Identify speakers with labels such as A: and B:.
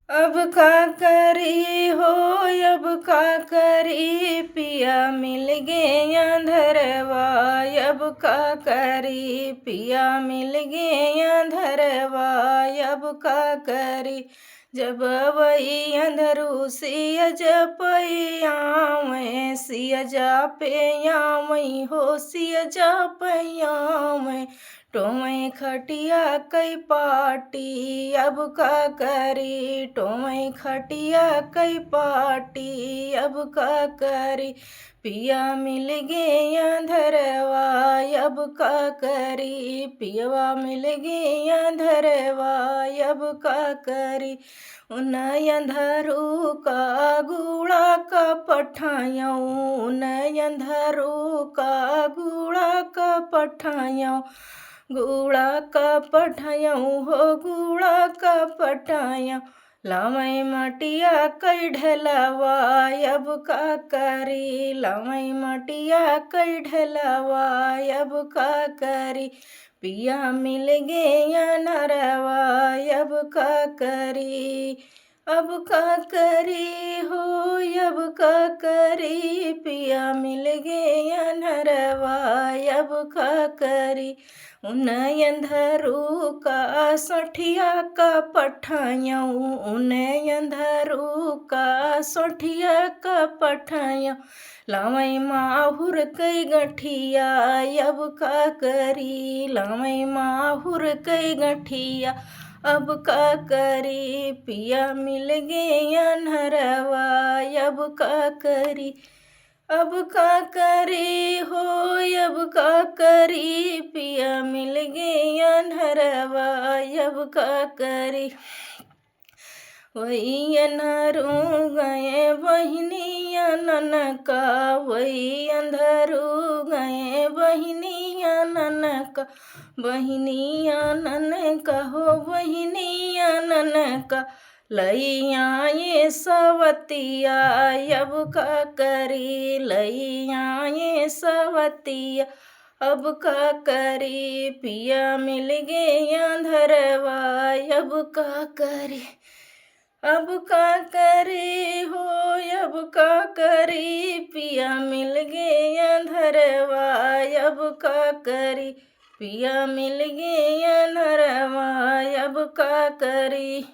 A: अब का करी हो, अब का करी पिया मिल गे अंधरवा। अब का करी पिया मिल गे अंधरवा। अब का करी जब वही अंधरू सिय जपैया मैं सिय जापैया मैं हो सिय जापैया मैं टोमई खटिया कई पाटी। अब का करी टोमई खटिया कई पाटी। अब का करी पिया मिल गे अंधरवा। अब का करी पियवा मिल गे अंधरवा। अब का करी उन अंधरू का गुड़ा का पठायूं उन अंधरू का गुड़ा का पठायूं गुड़ा का पठायूं हो गुड़ा का पठायूं लामई मटिया कई ढलवा। अब का करी लामई मटिया कई ढलवा। अब का करी पिया मिल गे नरवा। अब का करी अब का करी हो, अब का करी पिया मिल गे नरवा। अब का करी उन अंधरू का सोठिया का पठायूं उन अंधरू का सोठिया का पठायूं लामई माहुर कई गठिया। अब का करी लामई माहुर कई गठिया। अब का करी पिया मिल गे अनहरवा। अब का करी अब का करी हो, अब का करी पिया मिल गे अनहरवा। अब का करी वही अनहरू गए बहिनिया ननका वही अंधरू गए बहिनिया ननका बहिनिया ननका हो बहिनिया ननका लैया ये सवतिया। अब का करी लैया ये सवतिया। अब का करी पिया मिल गे अंधरवा। अब का करी अब का करी हो, अब का करी पिया मिल गे अंधरवा। अब का करी पिया मिल गे अंधरवा। अब का करी।